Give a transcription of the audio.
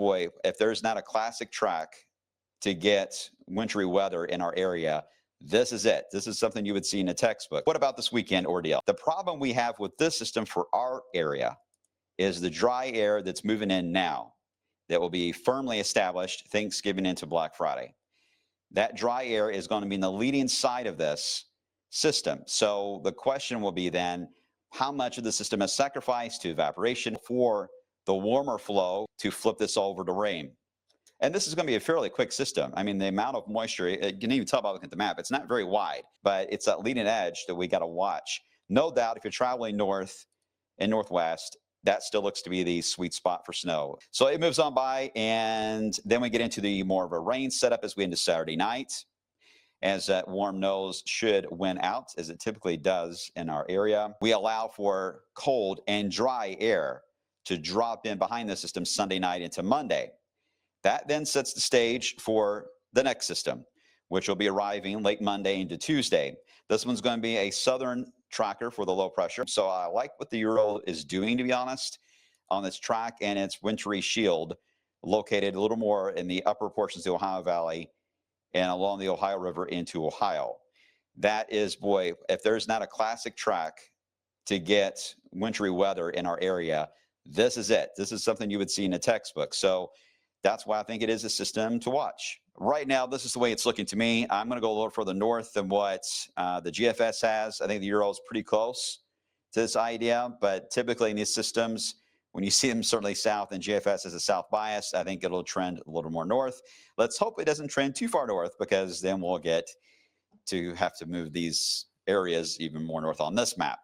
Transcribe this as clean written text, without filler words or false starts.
boy, if there's not a classic track to get wintry weather in our area, this is it. This is something you would see in a textbook. What about this weekend ordeal? The problem we have with this system for our area is the dry air that's moving in now that will be firmly established Thanksgiving into Black Friday. That dry air is going to be in the leading side of this system. So the question will be then, how much of the system is sacrificed to evaporation for the warmer flow to flip this over to rain? And this is going to be a fairly quick system. I mean, the amount of moisture, you can even tell by looking at the map, it's not very wide, but it's that leading edge that we got to watch. No doubt, if you're traveling north and northwest, that still looks to be the sweet spot for snow. So it moves on by, and then we get into the more of a rain setup as we into Saturday night, as that warm nose should win out, as it typically does in our area. We allow for cold and dry air to drop in behind the system Sunday night into Monday. That then sets the stage for the next system, which will be arriving late Monday into Tuesday. This one's going to be a southern tracker for the low pressure. So I like what the Euro is doing, to be honest, on this track and its wintry shield, located a little more in the upper portions of the Ohio Valley and along the Ohio River into Ohio. That is, boy, if there's not a classic track to get wintry weather in our area, this is it. This is something you would see in a textbook. So that's why I think it is a system to watch. Right now, this is the way it's looking to me. I'm going to go a little further north than what the GFS has. I think the Euro is pretty close to this idea, but typically in these systems, when you see them certainly south and GFS has a south bias, I think it'll trend a little more north. Let's hope it doesn't trend too far north, because then we'll get to have to move these areas even more north on this map.